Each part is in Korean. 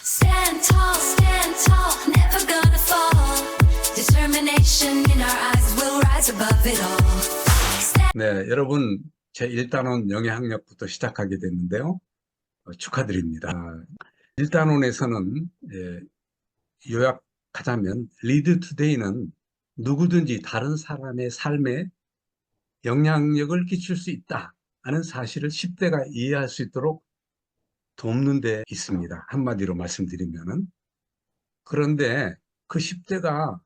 stand tall, never gonna fall. Determination in our eyes will rise above it all. 네, 여러분 제1단원 영양학력부터 시작하게 됐는데요. 축하드립니다. 1단원에서는 요약하자면 Lead Today는 누구든지 다른 사람의 삶에 영향력을 끼칠 수 있다 하는 사실을 10대가 이해할 수 있도록 돕는 데 있습니다. 한마디로 말씀드리면은. 그런데 그 10대가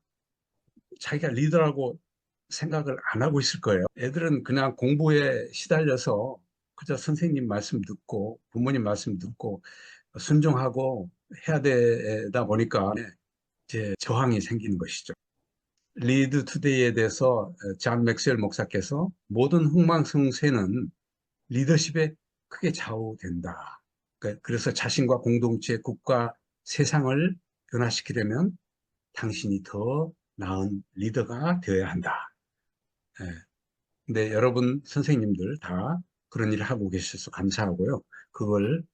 자기가 리더라고 생각을 안 하고 있을 거예요. 애들은 그냥 공부에 시달려서 그저 선생님 말씀 듣고 부모님 말씀 듣고 순종하고 해야 되다 보니까 이제 저항이 생기는 것이죠. 리드 투데이에 대해서 존 맥스웰 목사께서 모든 흥망성쇠는 리더십에 크게 좌우된다. 그래서 자신과 공동체, 국가, 세상을 변화시키려면 당신이 더 나은 리더가 되어야 한다. 근데 여러분 선생님들 다 그런 일을 하고 계셔서 감사하고요. 그걸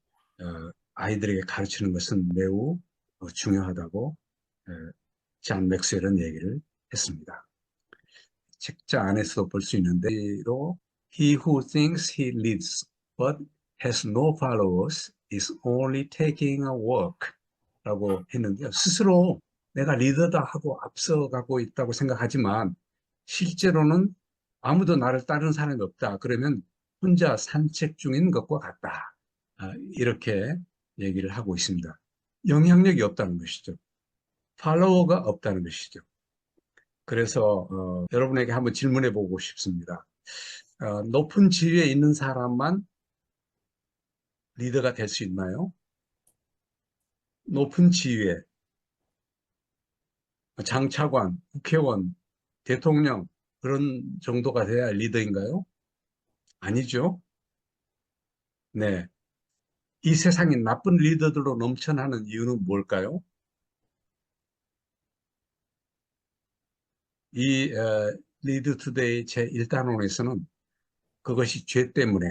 아이들에게 가르치는 것은 매우 중요하다고 존 맥스웰은 얘기를 했습니다. 책자 안에서도 볼 수 있는데 He who thinks he leads but has no followers is only taking a walk 라고 했는데요. 스스로 내가 리더다 하고 앞서가고 있다고 생각하지만 실제로는 아무도 나를 따르는 사람이 없다. 그러면 혼자 산책 중인 것과 같다. 이렇게 얘기를 하고 있습니다. 영향력이 없다는 것이죠. 팔로워가 없다는 것이죠. 그래서 여러분에게 한번 질문해 보고 싶습니다. 높은 지위에 있는 사람만 리더가 될 수 있나요? 높은 지위에 장차관, 국회의원, 대통령 그런 정도가 돼야 리더인가요? 아니죠. 네. 이 세상이 나쁜 리더들로 넘쳐나는 이유는 뭘까요? 이 리드 투데이 제1단원에서는 그것이 죄 때문에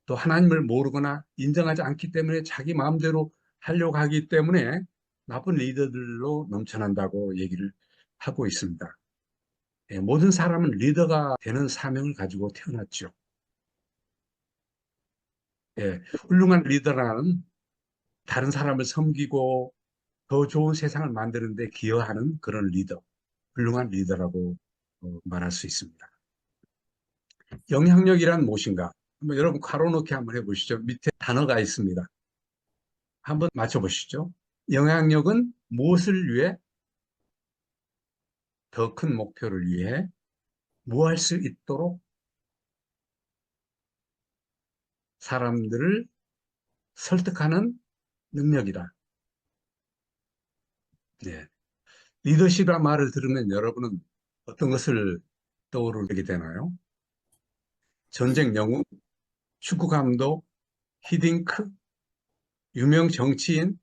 또 하나님을 모르거나 인정하지 않기 때문에 자기 마음대로 하려고 하기 때문에 나쁜 리더들로 넘쳐난다고 얘기를 하고 있습니다. 모든 사람은 리더가 되는 사명을 가지고 태어났죠. 훌륭한 리더라는 다른 사람을 섬기고 더 좋은 세상을 만드는 데 기여하는 그런 리더, 훌륭한 리더라고 말할 수 있습니다. 영향력이란 무엇인가? 한번 여러분 괄호넣기 한번 해보시죠. 밑에 단어가 있습니다. 한번 맞춰보시죠. 영향력은 무엇을 위해? 더 큰 목표를 위해 뭐 할 수 있도록 사람들을 설득하는 능력이다. 네. 리더십이라는 말을 들으면 여러분은 어떤 것을 떠오르게 되나요? 전쟁 영웅, 축구 감독, 히딩크, 유명 정치인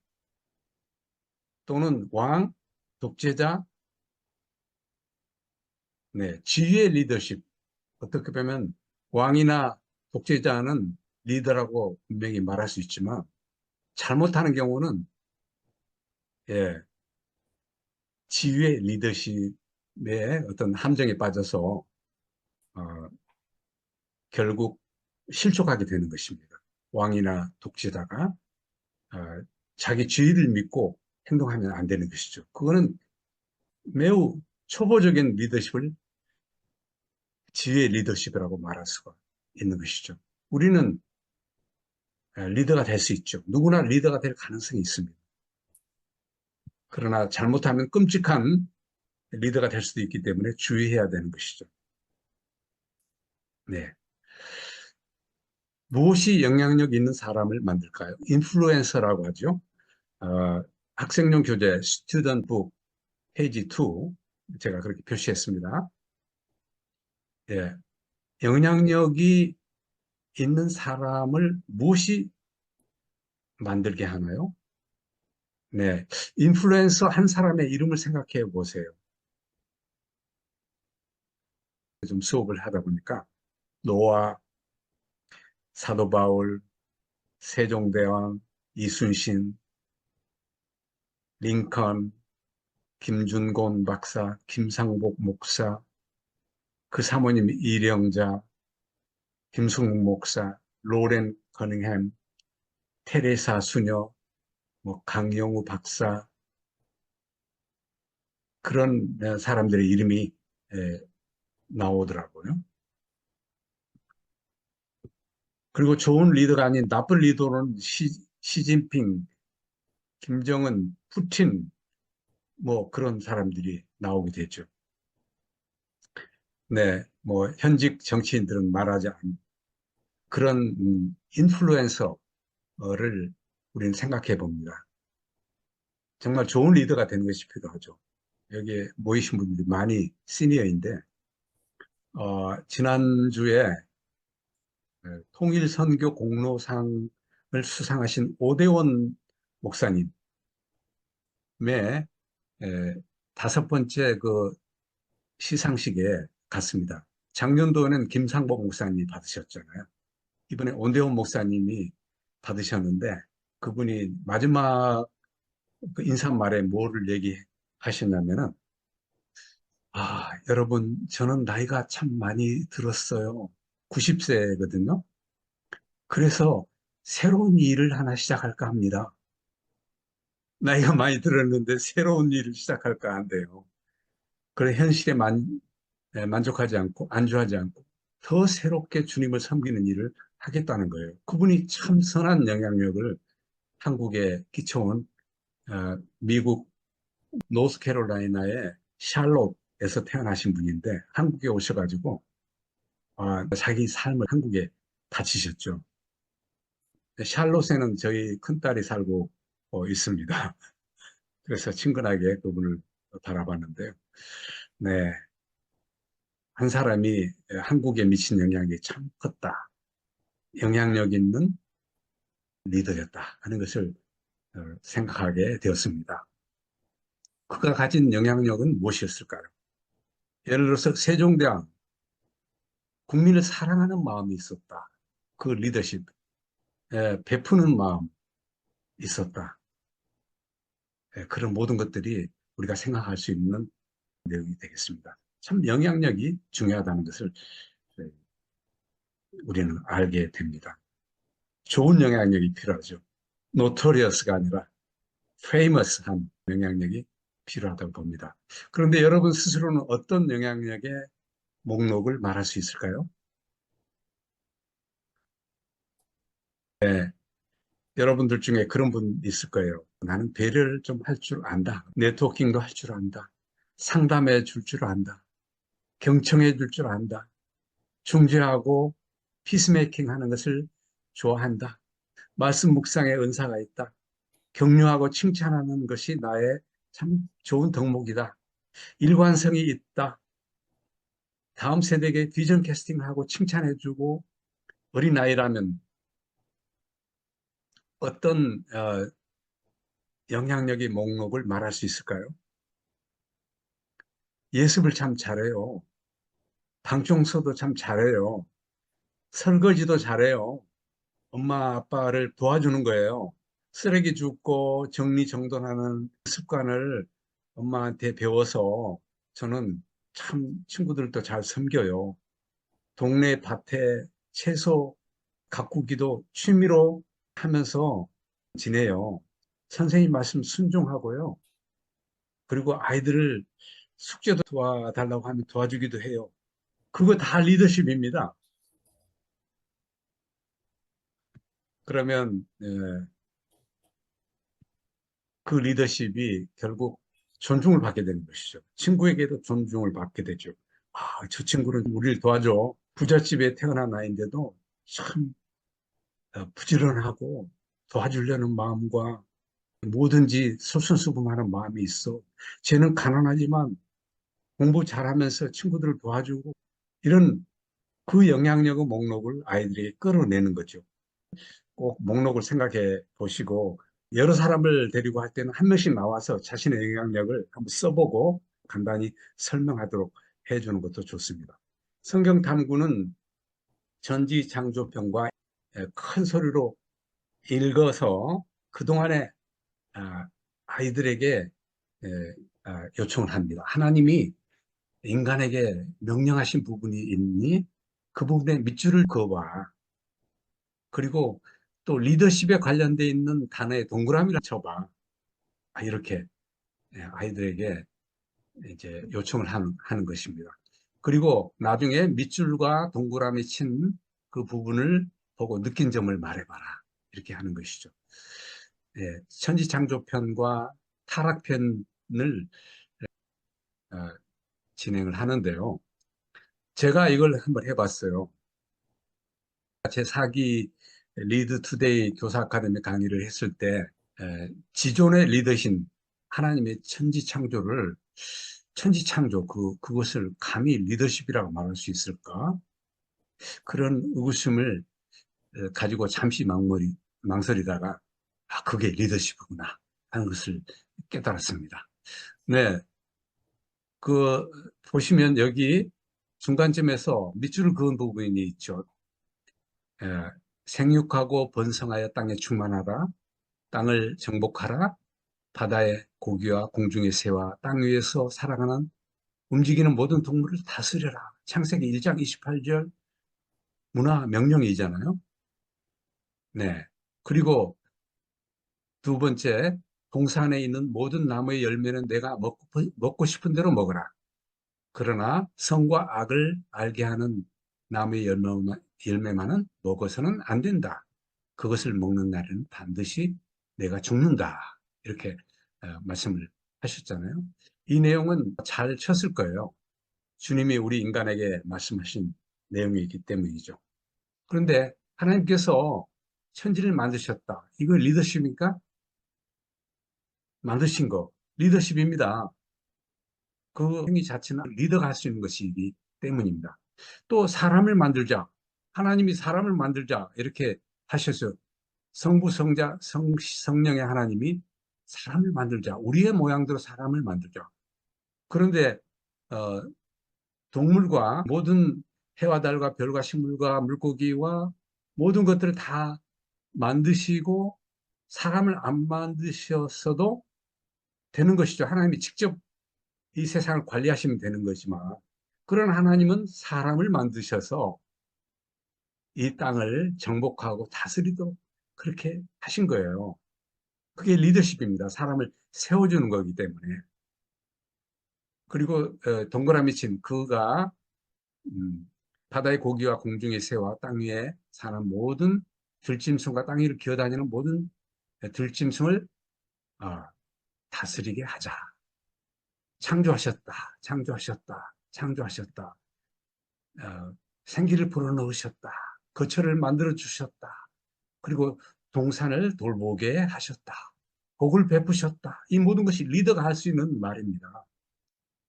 또는 왕, 독재자, 네, 지휘의 리더십. 어떻게 보면 왕이나 독재자는 리더라고 분명히 말할 수 있지만 잘못하는 경우는 지휘의 리더십의 어떤 함정에 빠져서 결국 실족하게 되는 것입니다. 왕이나 독재자가 자기 지위를 믿고 행동하면 안 되는 것이죠. 그거는 매우 초보적인 리더십을 지휘의 리더십이라고 말할 수가 있는 것이죠. 우리는 리더가 될 수 있죠. 누구나 리더가 될 가능성이 있습니다. 그러나 잘못하면 끔찍한 리더가 될 수도 있기 때문에 주의해야 되는 것이죠. 네. 무엇이 영향력 있는 사람을 만들까요? 인플루엔서라고 하죠. 학생용 교재 스튜던트 북 페이지 2 제가 그렇게 표시했습니다. 예. 영향력이 있는 사람을 무엇이 만들게 하나요? 네. 인플루엔서 한 사람의 이름을 생각해 보세요. 좀 수업을 하다 보니까 노아, 사도 바울, 세종대왕, 이순신, 링컨, 김준곤 박사, 김상복 목사, 그 사모님 이령자, 김승욱 목사, 로렌 커닝햄, 테레사 수녀, 뭐 강영우 박사, 그런 사람들의 이름이 에, 나오더라고요. 그리고 좋은 리더가 아닌 나쁜 리더로는 시진핑, 김정은, 푸틴, 뭐 그런 사람들이 나오게 되죠. 네, 뭐 현직 정치인들은 말하지 않는 그런 인플루엔서를 우리는 생각해 봅니다. 정말 좋은 리더가 되는 것이 필요하죠. 여기에 모이신 분들이 많이 시니어인데, 지난주에 통일선교 공로상을 수상하신 오대원 목사님의 다섯 번째 그 시상식에 갔습니다. 작년도에는 김상복 목사님이 받으셨잖아요. 이번에 오대원 목사님이 받으셨는데 그분이 마지막 그 인사말에 뭐를 얘기하셨냐면은, 여러분, 저는 나이가 참 많이 들었어요. 90세거든요. 그래서 새로운 일을 하나 시작할까 합니다. 나이가 많이 들었는데 새로운 일을 시작할까 한대요. 그래, 현실에 만족하지 않고, 안주하지 않고, 더 새롭게 주님을 섬기는 일을 하겠다는 거예요. 그분이 참 선한 영향력을 한국에 끼쳐온, 미국 노스캐롤라이나의 샬롯에서 태어나신 분인데, 한국에 오셔가지고, 자기 삶을 한국에 바치셨죠. 샬롯에는 저희 큰딸이 살고 있습니다. 그래서 친근하게 그분을 바라봤는데요. 네. 한 사람이 한국에 미친 영향이 참 컸다. 영향력 있는 리더였다 하는 것을 생각하게 되었습니다. 그가 가진 영향력은 무엇이었을까요? 예를 들어서 세종대왕, 국민을 사랑하는 마음이 있었다. 그 리더십, 베푸는 마음 있었다. 그런 모든 것들이 우리가 생각할 수 있는 내용이 되겠습니다. 참 영향력이 중요하다는 것을 우리는 알게 됩니다. 좋은 영향력이 필요하죠. 노토리어스가 아니라 페이머스한 영향력이 필요하다고 봅니다. 그런데 여러분 스스로는 어떤 영향력의 목록을 말할 수 있을까요? 네, 여러분들 중에 그런 분 있을 거예요. 나는 배려를 좀 할 줄 안다. 네트워킹도 할 줄 안다. 상담해 줄 줄 안다. 경청해 줄 줄 안다. 중재하고 피스메이킹 하는 것을 좋아한다. 말씀 묵상의 은사가 있다. 격려하고 칭찬하는 것이 나의 참 좋은 덕목이다. 일관성이 있다. 다음 세대에게 비전 캐스팅하고 칭찬해주고 어린아이라면 어떤 영향력의 목록을 말할 수 있을까요? 예습을 참 잘해요. 방청소도 참 잘해요. 설거지도 잘해요. 엄마 아빠를 도와주는 거예요. 쓰레기 줍고 정리정돈하는 습관을 엄마한테 배워서 저는 참 친구들도 잘 섬겨요. 동네 밭에 채소 가꾸기도 취미로 하면서 지내요. 선생님 말씀 순종하고요. 그리고 아이들을 숙제도 도와달라고 하면 도와주기도 해요. 그거 다 리더십입니다. 그러면 그 리더십이 결국 존중을 받게 되는 것이죠. 친구에게도 존중을 받게 되죠. 저 친구는 우리를 도와줘. 부잣집에 태어난 아이인데도 참 부지런하고 도와주려는 마음과 뭐든지 솔선수범하는 마음이 있어. 쟤는 가난하지만 공부 잘하면서 친구들을 도와주고 이런 그 영향력의 목록을 아이들에게 끌어내는 거죠. 꼭 목록을 생각해 보시고 여러 사람을 데리고 할 때는 한 명씩 나와서 자신의 영향력을 한번 써보고 간단히 설명하도록 해주는 것도 좋습니다. 성경 탐구는 전지창조편과 큰 소리로 읽어서 그동안에 아이들에게 요청을 합니다. 하나님이 인간에게 명령하신 부분이 있니? 그 부분에 밑줄을 그어봐. 그리고 또 리더십에 관련되어 있는 단어에 동그라미를 쳐봐. 이렇게 아이들에게 이제 요청을 하는 것입니다. 그리고 나중에 밑줄과 동그라미 친 그 부분을 보고 느낀 점을 말해봐라. 이렇게 하는 것이죠. 천지창조편과 타락편을 어, 진행을 하는데요. 제가 이걸 한번 해봤어요. 제 4기 리드 투데이 교사 아카데미 강의를 했을 때 지존의 리더신 하나님의 천지창조 그것을 감히 리더십이라고 말할 수 있을까? 그런 의구심을 가지고 잠시 망설이다가 그게 리더십이구나 하는 것을 깨달았습니다. 네, 그 보시면 여기 중간쯤에서 밑줄을 그은 부분이 있죠. 예, 생육하고 번성하여 땅에 충만하라, 땅을 정복하라, 바다의 고기와 공중의 새와 땅 위에서 살아가는 움직이는 모든 동물을 다스려라. 창세기 1장 28절 문화 명령이잖아요. 네. 그리고 두 번째, 동산에 있는 모든 나무의 열매는 내가 먹고 싶은 대로 먹어라. 그러나 선과 악을 알게 하는 나무의 열매만은 먹어서는 안 된다. 그것을 먹는 날에는 반드시 내가 죽는다. 이렇게 말씀을 하셨잖아요. 이 내용은 잘 쳤을 거예요. 주님이 우리 인간에게 말씀하신 내용이기 때문이죠. 그런데 하나님께서 천지를 만드셨다. 이거 리더십입니까? 만드신 거. 리더십입니다. 그 행위 자체는 리더가 할 수 있는 것이기 때문입니다. 또 사람을 만들자. 하나님이 사람을 만들자. 이렇게 하셨어요. 성부, 성자, 성령의 하나님이 사람을 만들자. 우리의 모양대로 사람을 만들자. 그런데 어, 동물과 모든 해와 달과 별과 식물과 물고기와 모든 것들을 다 만드시고 사람을 안 만드셨어도 되는 것이죠. 하나님이 직접 이 세상을 관리하시면 되는 거지만 그런 하나님은 사람을 만드셔서 이 땅을 정복하고 다스리도록 그렇게 하신 거예요. 그게 리더십입니다. 사람을 세워주는 거기 때문에. 그리고 동그라미 친 그가 바다의 고기와 공중의 새와 땅 위에 사는 모든 들짐승과 땅 위를 기어다니는 모든 들짐승을 다스리게 하자. 창조하셨다. 창조하셨다. 창조하셨다. 생기를 불어넣으셨다. 거처를 만들어 주셨다. 그리고 동산을 돌보게 하셨다. 복을 베푸셨다. 이 모든 것이 리더가 할 수 있는 말입니다.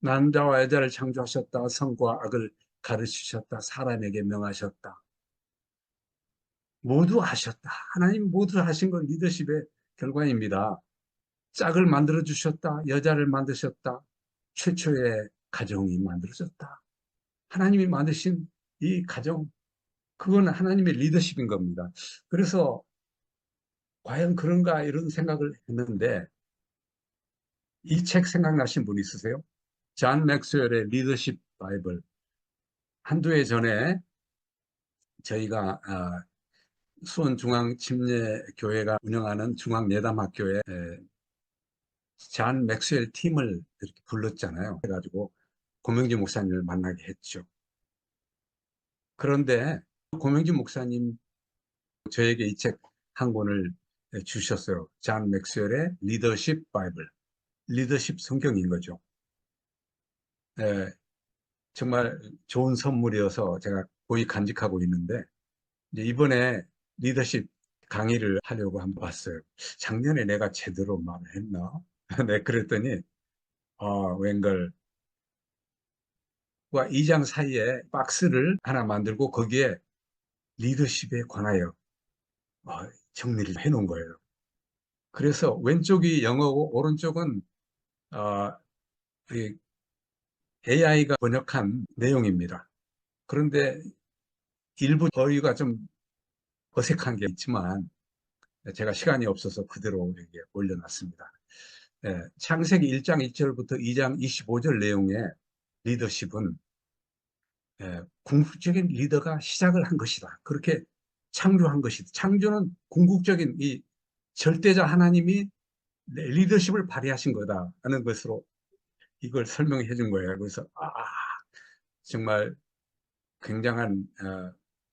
남자와 여자를 창조하셨다. 선과 악을 가르치셨다. 사람에게 명하셨다. 모두 하셨다. 하나님 모두 하신 건 리더십의 결과입니다. 짝을 만들어 주셨다. 여자를 만드셨다. 최초의 가정이 만들어졌다. 하나님이 만드신 이 가정, 그건 하나님의 리더십인 겁니다. 그래서 과연 그런가 이런 생각을 했는데 이 책 생각나신 분 있으세요? 존 맥스웰의 리더십 바이블. 한두 해 전에 저희가 수원중앙침례교회가 운영하는 중앙예담학교에 존 맥스웰 팀을 이렇게 불렀잖아요. 해가지고 고명진 목사님을 만나게 했죠. 그런데 고명진 목사님 저에게 이 책 한 권을 주셨어요. 존 맥스웰의 리더십 바이블. 리더십 성경인 거죠. 정말 좋은 선물이어서 제가 고이 간직하고 있는데 이제 이번에 리더십 강의를 하려고 한번 봤어요. 작년에 내가 제대로 말을 했나? 네, 그랬더니 웬걸 2장 사이에 박스를 하나 만들고 거기에 리더십에 관하여 정리를 해놓은 거예요. 그래서 왼쪽이 영어고 오른쪽은 AI가 번역한 내용입니다. 그런데 일부 어휘가 좀 어색한 게 있지만 제가 시간이 없어서 그대로 이렇게 올려놨습니다. 창세기 1장 1절부터 2장 25절 내용의 리더십은 궁극적인 리더가 시작을 한 것이다. 그렇게 창조한 것이다. 창조는 궁극적인 이 절대자 하나님이 리더십을 발휘하신 거다 하는 것으로 이걸 설명해 준 거예요. 그래서 정말 굉장한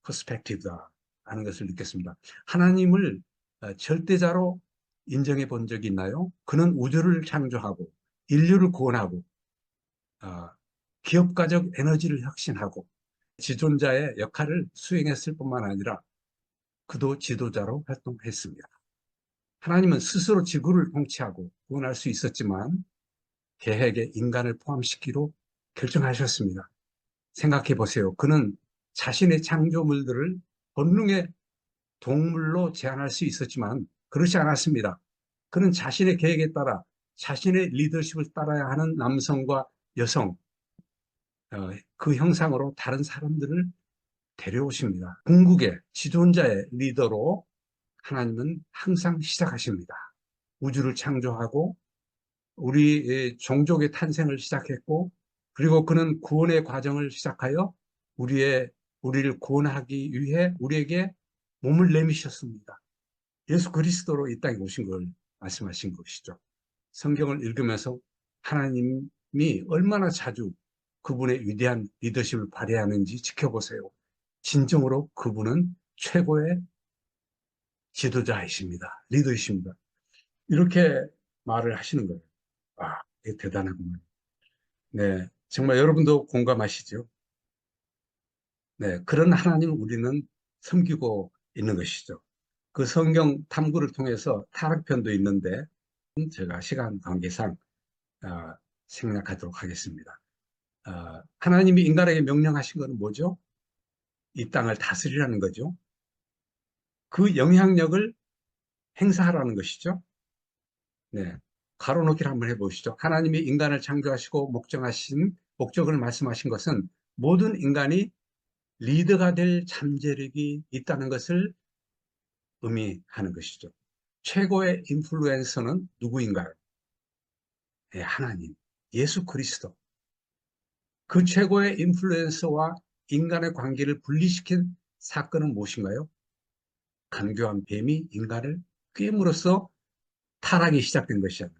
퍼스펙티브다 하는 것을 느꼈습니다. 하나님을 절대자로 인정해 본 적이 있나요? 그는 우주를 창조하고 인류를 구원하고 기업가적 에너지를 혁신하고 지존자의 역할을 수행했을 뿐만 아니라 그도 지도자로 활동했습니다. 하나님은 스스로 지구를 통치하고 구원할 수 있었지만 계획에 인간을 포함시키기로 결정하셨습니다. 생각해 보세요. 그는 자신의 창조물들을 본능의 동물로 제한할 수 있었지만 그렇지 않았습니다. 그는 자신의 계획에 따라 자신의 리더십을 따라야 하는 남성과 여성, 그 형상으로 다른 사람들을 데려오십니다. 궁극의 지존자의 리더로 하나님은 항상 시작하십니다. 우주를 창조하고 우리 종족의 탄생을 시작했고, 그리고 그는 구원의 과정을 시작하여 우리를 구원하기 위해 우리에게 몸을 내미셨습니다. 예수 그리스도로 이 땅에 오신 걸 말씀하신 것이죠. 성경을 읽으면서 하나님이 얼마나 자주 그분의 위대한 리더십을 발휘하는지 지켜보세요. 진정으로 그분은 최고의 지도자이십니다. 리더이십니다. 이렇게 말을 하시는 거예요. 이게 대단하구만. 네, 정말 여러분도 공감하시죠? 네, 그런 하나님을 우리는 섬기고 있는 것이죠. 그 성경 탐구를 통해서 타락편도 있는데 제가 시간 관계상 생략하도록 하겠습니다. 하나님이 인간에게 명령하신 것은 뭐죠? 이 땅을 다스리라는 거죠. 그 영향력을 행사하라는 것이죠. 네, 가로놓기를 한번 해보시죠. 하나님이 인간을 창조하시고 목적을 말씀하신 것은 모든 인간이 리더가 될 잠재력이 있다는 것을 의미하는 것이죠. 최고의 인플루언서는 누구인가요? 네, 하나님, 예수 그리스도. 그 최고의 인플루언서와 인간의 관계를 분리시킨 사건은 무엇인가요? 간교한 뱀이 인간을 꿰임으로써 타락이 시작된 것이잖아요.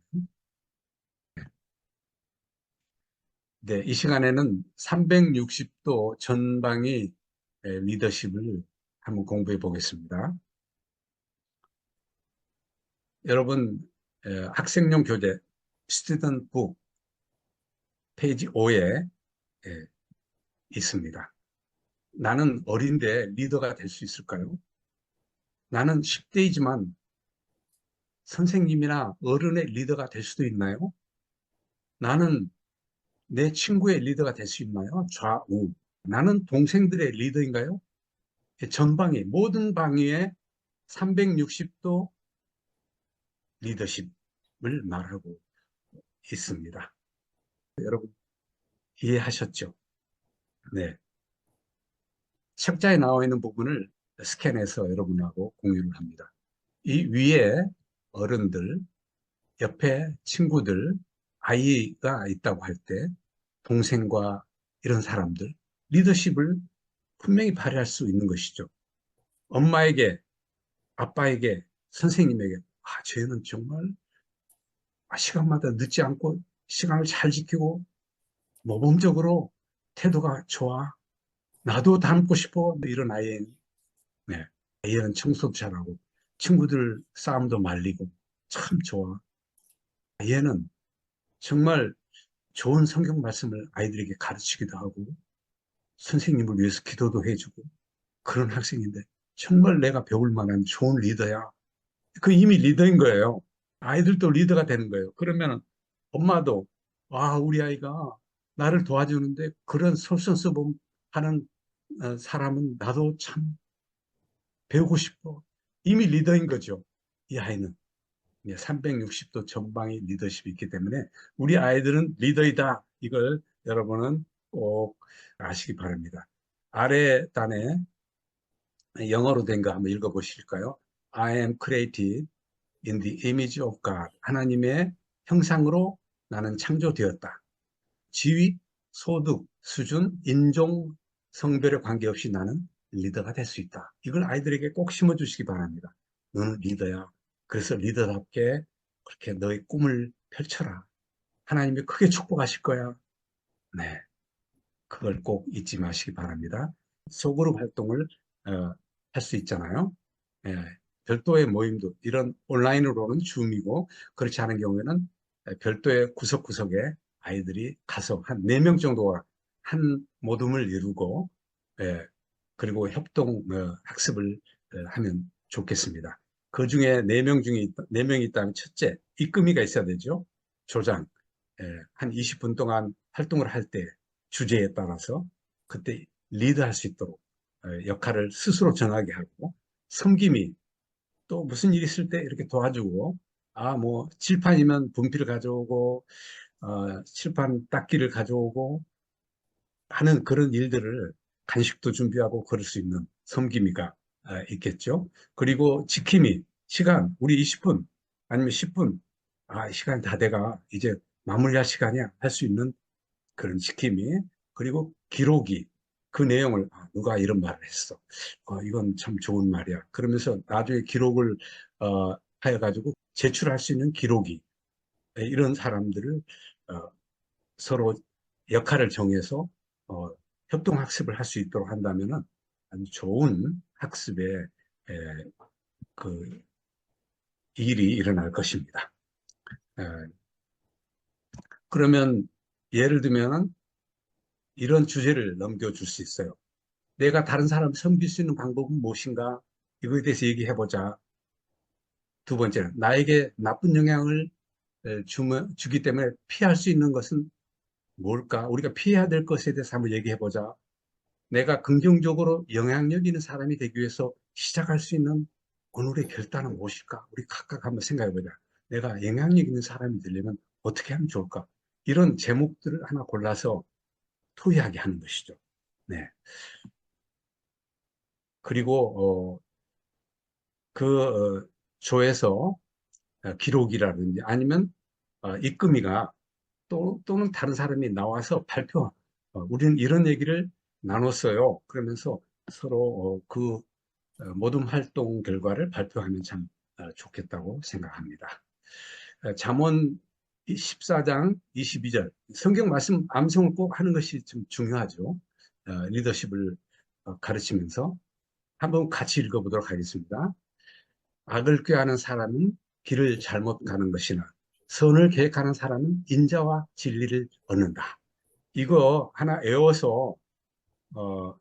네, 이 시간에는 360도 전방위 리더십을 한번 공부해 보겠습니다. 여러분, 학생용 교재 스튜던트 북 페이지 5에 있습니다. 나는 어린데 리더가 될 수 있을까요? 나는 10대이지만 선생님이나 어른의 리더가 될 수도 있나요? 나는 내 친구의 리더가 될 수 있나요? 좌우. 나는 동생들의 리더인가요? 전방위, 모든 방위에 360도 리더십을 말하고 있습니다. 여러분, 이해하셨죠? 네. 책자에 나와 있는 부분을 스캔해서 여러분하고 공유를 합니다. 이 위에 어른들, 옆에 친구들, 아이가 있다고 할 때 동생과 이런 사람들, 리더십을 분명히 발휘할 수 있는 것이죠. 엄마에게, 아빠에게, 선생님에게, 쟤는 정말 시간마다 늦지 않고 시간을 잘 지키고 모범적으로 태도가 좋아. 나도 닮고 싶어. 이런 아이는, 네. 아이는 청소도 잘하고 친구들 싸움도 말리고 참 좋아. 얘는 정말 좋은 성경 말씀을 아이들에게 가르치기도 하고 선생님을 위해서 기도도 해주고 그런 학생인데 정말 내가 배울 만한 좋은 리더야. 그 이미 리더인 거예요. 아이들도 리더가 되는 거예요. 그러면 엄마도 우리 아이가 나를 도와주는데 그런 솔선수범하는 사람은 나도 참 배우고 싶어. 이미 리더인 거죠. 이 아이는. 360도 전방위 리더십이 있기 때문에 우리 아이들은 리더이다. 이걸 여러분은 꼭 아시기 바랍니다. 아래 단에 영어로 된 거 한번 읽어보실까요? I am created in the image of God. 하나님의 형상으로 나는 창조되었다. 지위, 소득, 수준, 인종, 성별에 관계없이 나는 리더가 될 수 있다. 이걸 아이들에게 꼭 심어주시기 바랍니다. 너는 리더야. 그래서 리더답게 그렇게 너의 꿈을 펼쳐라. 하나님이 크게 축복하실 거야. 네, 그걸 꼭 잊지 마시기 바랍니다. 소그룹 활동을 할 수 있잖아요. 예, 별도의 모임도 이런 온라인으로는 줌이고 그렇지 않은 경우에는 별도의 구석구석에 아이들이 가서 한 4명 정도가 한 모둠을 이루고 예, 그리고 협동 학습을 하면 좋겠습니다. 그 중에 4명 중에 4명이 있다면 첫째, 입금이가 있어야 되죠. 조장. 한 20분 동안 활동을 할 때 주제에 따라서 그때 리드할 수 있도록 역할을 스스로 정하게 하고 섬김이 또 무슨 일 있을 때 이렇게 도와주고 뭐 칠판이면 분필을 가져오고 칠판 닦기를 가져오고 하는 그런 일들을 간식도 준비하고 그럴 수 있는 섬김이가 있겠죠. 그리고 지킴이 시간 우리 20분 아니면 10분 시간 다 돼가 이제 마무리할 시간이야 할 수 있는 그런 지킴이 그리고 기록이 그 내용을 누가 이런 말을 했어. 이건 참 좋은 말이야. 그러면서 나중에 기록을 하여 가지고 제출할 수 있는 기록이 이런 사람들을 어, 서로 역할을 정해서 어, 협동학습을 할 수 있도록 한다면은 아주 좋은 학습의 그 일이 일어날 것입니다. 에, 그러면 예를 들면은 이런 주제를 넘겨줄 수 있어요. 내가 다른 사람을 섬길 수 있는 방법은 무엇인가? 이거에 대해서 얘기해보자. 두 번째는 나에게 나쁜 영향을 주기 때문에 피할 수 있는 것은 뭘까? 우리가 피해야 될 것에 대해서 한번 얘기해보자. 내가 긍정적으로 영향력 있는 사람이 되기 위해서 시작할 수 있는 오늘의 결단은 무엇일까? 우리 각각 한번 생각해보자. 내가 영향력 있는 사람이 되려면 어떻게 하면 좋을까? 이런 제목들을 하나 골라서 토의하게 하는 것이죠. 네. 그리고 조에서 기록이라든지 아니면 입금이가 또는 다른 사람이 나와서 우리는 이런 얘기를 나눴어요. 그러면서 서로 모든 활동 결과를 발표하면 참 좋겠다고 생각합니다. 잠언 14장 22절 성경 말씀 암송을 꼭 하는 것이 좀 중요하죠. 리더십을 가르치면서 한번 같이 읽어보도록 하겠습니다. 악을 꾀하는 사람은 길을 잘못 가는 것이나 선을 계획하는 사람은 인자와 진리를 얻는다. 이거 하나 외워서 어,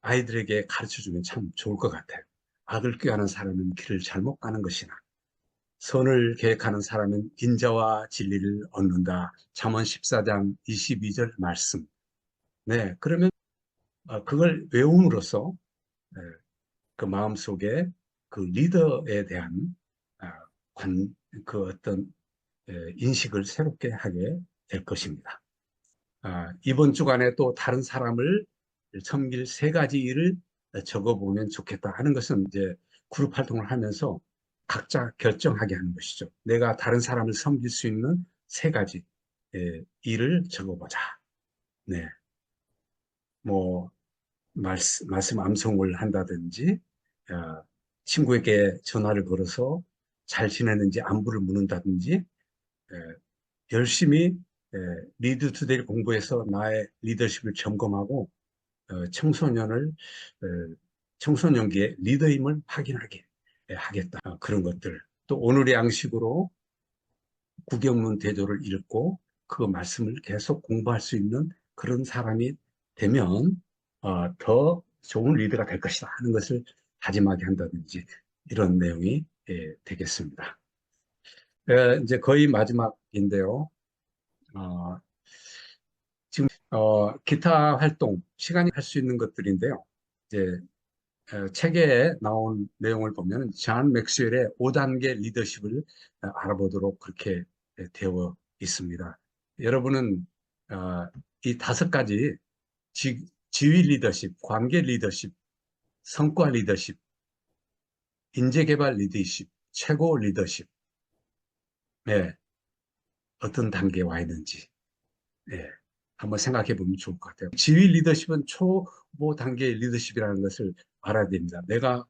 아이들에게 가르쳐주면 참 좋을 것 같아요. 악을 꾀하는 사람은 길을 잘못 가는 것이나 선을 계획하는 사람은 인자와 진리를 얻는다. 잠언 14장 22절 말씀. 네, 그러면 그걸 외움으로써 그 마음속에 그 리더에 대한 아, 그 어떤 인식을 새롭게 하게 될 것입니다. 이번 주간에 또 다른 사람을 섬길 3가지 일을 적어보면 좋겠다 하는 것은 이제 그룹 활동을 하면서 각자 결정하게 하는 것이죠. 내가 다른 사람을 섬길 수 있는 3가지 일을 적어보자. 네, 뭐 말씀 암송을 한다든지 친구에게 전화를 걸어서 잘 지내는지 안부를 묻는다든지 열심히 리드 투데이 공부해서 나의 리더십을 점검하고 청소년기에 리더임을 확인하게 하겠다. 그런 것들. 또 오늘의 양식으로 구경문 대조를 읽고 그 말씀을 계속 공부할 수 있는 그런 사람이 되면 더 좋은 리더가 될 것이다 하는 것을 다짐하게 한다든지 이런 내용이 되겠습니다. 이제 거의 마지막인데요. 어, 지금 기타 활동 시간이 할 수 있는 것들인데요. 이제 책에 나온 내용을 보면 존 맥스웰의 5단계 리더십을 알아보도록 그렇게 되어 있습니다. 여러분은 이 5가지 지위 리더십, 관계 리더십, 성과 리더십, 인재개발 리더십, 최고 리더십, 네, 어떤 단계에 와 있는지 예, 한번 생각해 보면 좋을 것 같아요. 지휘 리더십은 초보 단계의 리더십이라는 것을 알아야 됩니다. 내가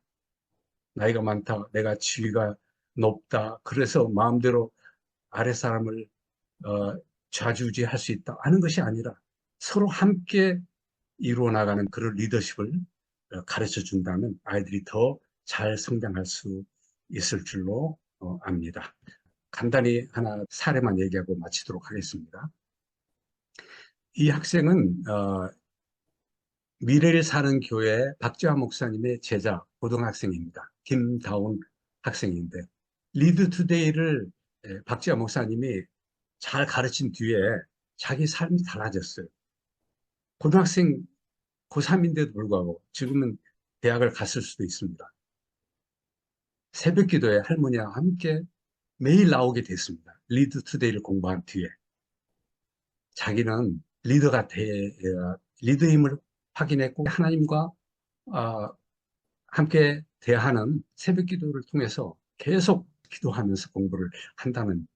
나이가 많다, 내가 지위가 높다, 그래서 마음대로 아랫 사람을 좌지우지할 수 있다 하는 것이 아니라 서로 함께 이루어 나가는 그런 리더십을 가르쳐 준다면 아이들이 더 잘 성장할 수 있을 줄로 압니다. 간단히 하나 사례만 얘기하고 마치도록 하겠습니다. 이 학생은 미래를 사는 교회 박지화 목사님의 제자 고등학생입니다. 김다운 학생인데 리드 투데이를 박지화 목사님이 잘 가르친 뒤에 자기 삶이 달라졌어요. 고등학생 고3인데도 불구하고 지금은 대학을 갔을 수도 있습니다. 새벽 기도에 할머니와 함께 매일 나오게 됐습니다. 리드 투데이를 공부한 뒤에. 자기는 리더임을 확인했고 하나님과 함께 대하는 새벽 기도를 통해서 계속 기도하면서 공부를 한다는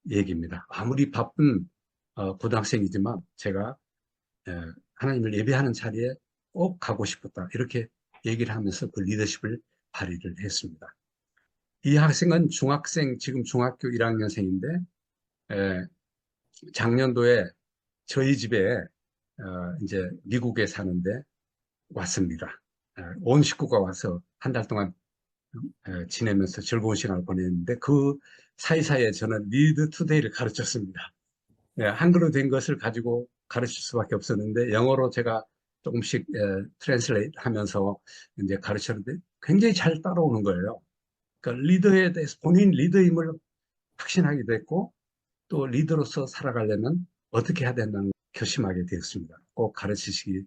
얘기입니다. 아무리 바쁜 고등학생이지만 제가 하나님을 예배하는 자리에 꼭 가고 싶었다. 이렇게 얘기를 하면서 그 리더십을 발휘를 했습니다. 이 학생은 지금 중학교 1학년생인데 작년도에 저희 집에 이제 미국에 사는데 왔습니다. 온 식구가 와서 한 달 동안 지내면서 즐거운 시간을 보냈는데 그 사이사이에 저는 리드 투데이를 가르쳤습니다. 한글로 된 것을 가지고 가르칠 수밖에 없었는데 영어로 제가 조금씩 트랜슬레이트 하면서 이제 가르쳤는데 굉장히 잘 따라오는 거예요. 그러니까 리더에 대해서 본인 리더임을 확신하기도 했고 또 리더로서 살아가려면 어떻게 해야 된다는 결심하게 되었습니다. 꼭 가르치시기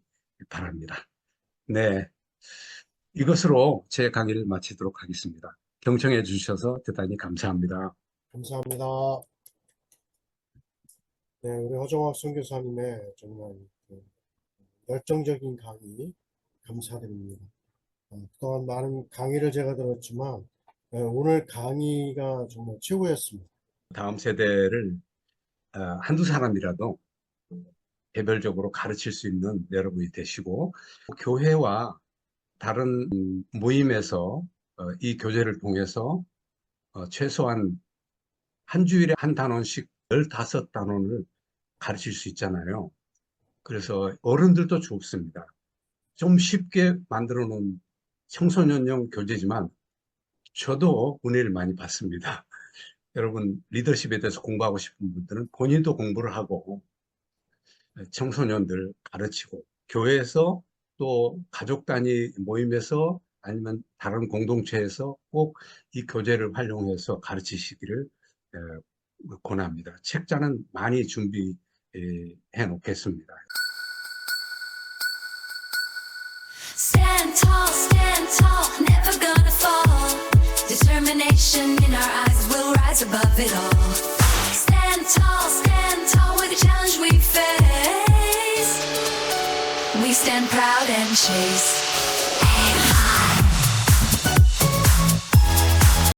바랍니다. 네, 이것으로 제 강의를 마치도록 하겠습니다. 경청해 주셔서 대단히 감사합니다. 감사합니다. 네, 우리 허정학 선교사님의 정말 열정적인 강의 감사드립니다. 그동안 많은 강의를 제가 들었지만 오늘 강의가 정말 최고였습니다. 다음 세대를 한두 사람이라도 개별적으로 가르칠 수 있는 여러분이 되시고 교회와 다른 모임에서 이 교재를 통해서 최소한 한 주일에 한 단원씩 15단원을 가르칠 수 있잖아요. 그래서 어른들도 좋습니다. 좀 쉽게 만들어 놓은 청소년용 교재지만 저도 은혜를 많이 받습니다. 여러분 리더십에 대해서 공부하고 싶은 분들은 본인도 공부를 하고 청소년들 가르치고 교회에서 또 가족 단위 모임에서 아니면 다른 공동체에서 꼭 이 교재를 활용해서 가르치시기를 권합니다. 책자는 많이 준비해 놓겠습니다. Stand tall, never gonna fall. Determination in our eyes will rise above it all. Stand tall with the challenge we face. We stand proud and chase.